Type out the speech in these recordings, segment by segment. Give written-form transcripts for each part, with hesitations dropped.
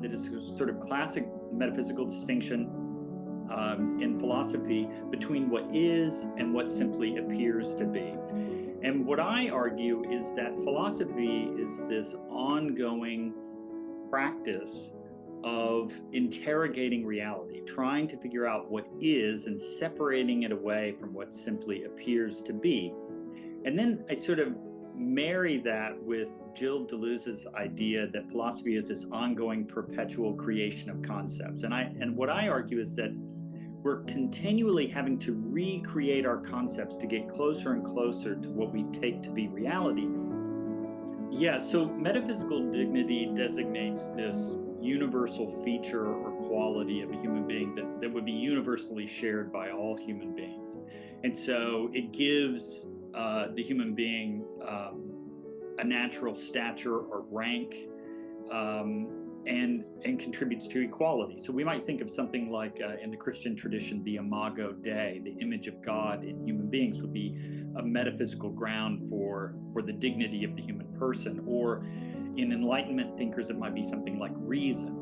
that is a sort of classic metaphysical distinction in philosophy between what is and what simply appears to be. And what I argue is that philosophy is this ongoing practice of interrogating reality, trying to figure out what is and separating it away from what simply appears to be. And then I sort of marry that with Gilles Deleuze's idea that philosophy is this ongoing perpetual creation of concepts. And what I argue is that we're continually having to recreate our concepts to get closer and closer to what we take to be reality. Yeah, so metaphysical dignity designates this universal feature or quality of a human being that would be universally shared by all human beings. And so it gives the human being a natural stature or rank, and contributes to equality. So we might think of something like in the Christian tradition, the imago Dei, the image of God in human beings, would be a metaphysical ground for the dignity of the human person. Or in Enlightenment thinkers, it might be something like reason.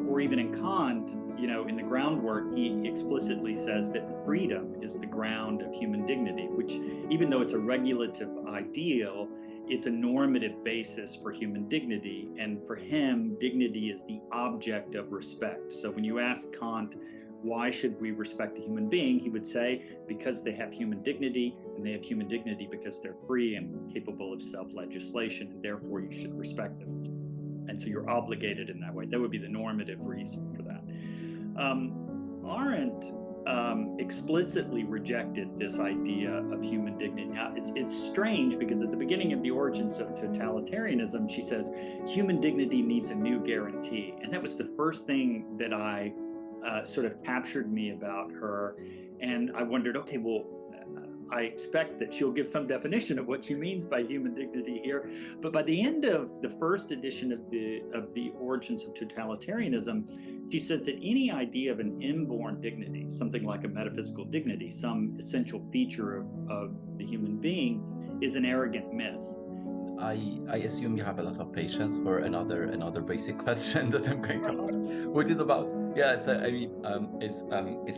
Or even in Kant, in the groundwork, he explicitly says that freedom is the ground of human dignity, which, even though it's a regulative ideal, it's a normative basis for human dignity. And for him, dignity is the object of respect. So when you ask Kant, why should we respect a human being? He would say, because they have human dignity, and they have human dignity because they're free and capable of self-legislation, and therefore you should respect them. And so you're obligated in that way. That would be the normative reason for that. Arendt explicitly rejected this idea of human dignity. Now, it's strange because at the beginning of The Origins of Totalitarianism, she says, human dignity needs a new guarantee. And that was the first thing that I sort of captured me about her. And I wondered, okay, well, I expect that she'll give some definition of what she means by human dignity here. But by the end of the first edition of the Origins of Totalitarianism, she says that any idea of an inborn dignity, something like a metaphysical dignity, some essential feature of the human being, is an arrogant myth. I assume you have a lot of patience for another basic question that I'm going to ask, which is about, it's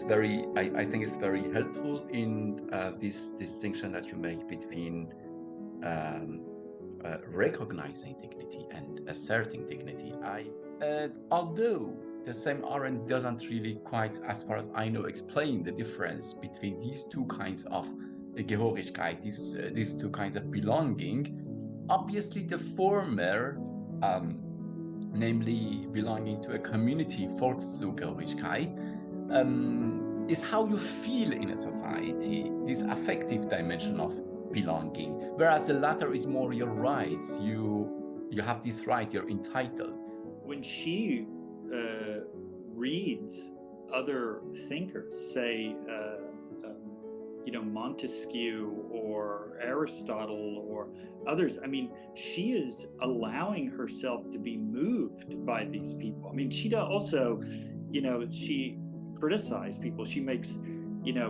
very, I think it's very helpful in this distinction that you make between recognizing dignity and asserting dignity. Although the same Arendt doesn't really quite, as far as I know, explain the difference between these two kinds of Gehörigkeit, these two kinds of belonging. Obviously, the former, namely belonging to a community, Volkszugehörigkeit, is how you feel in a society, this affective dimension of belonging, whereas the latter is more your rights. You have this right, you're entitled. When she reads other thinkers, say, Montesquieu or Aristotle or others, she is allowing herself to be moved by these people. She also, she criticized people. She makes,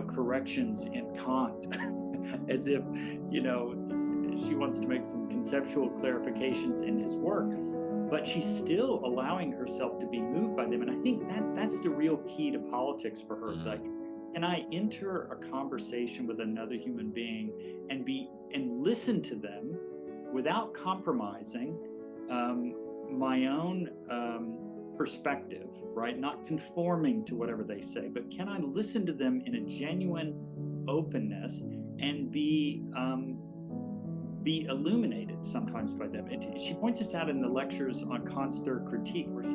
corrections in Kant as if, she wants to make some conceptual clarifications in his work, but she's still allowing herself to be moved by them. And I think that's the real key to politics for her. Like, can I enter a conversation with another human being and listen to them without compromising my own perspective, right? Not conforming to whatever they say, but can I listen to them in a genuine openness and be illuminated sometimes by them? And she points this out in the lectures on Kant's third critique, where she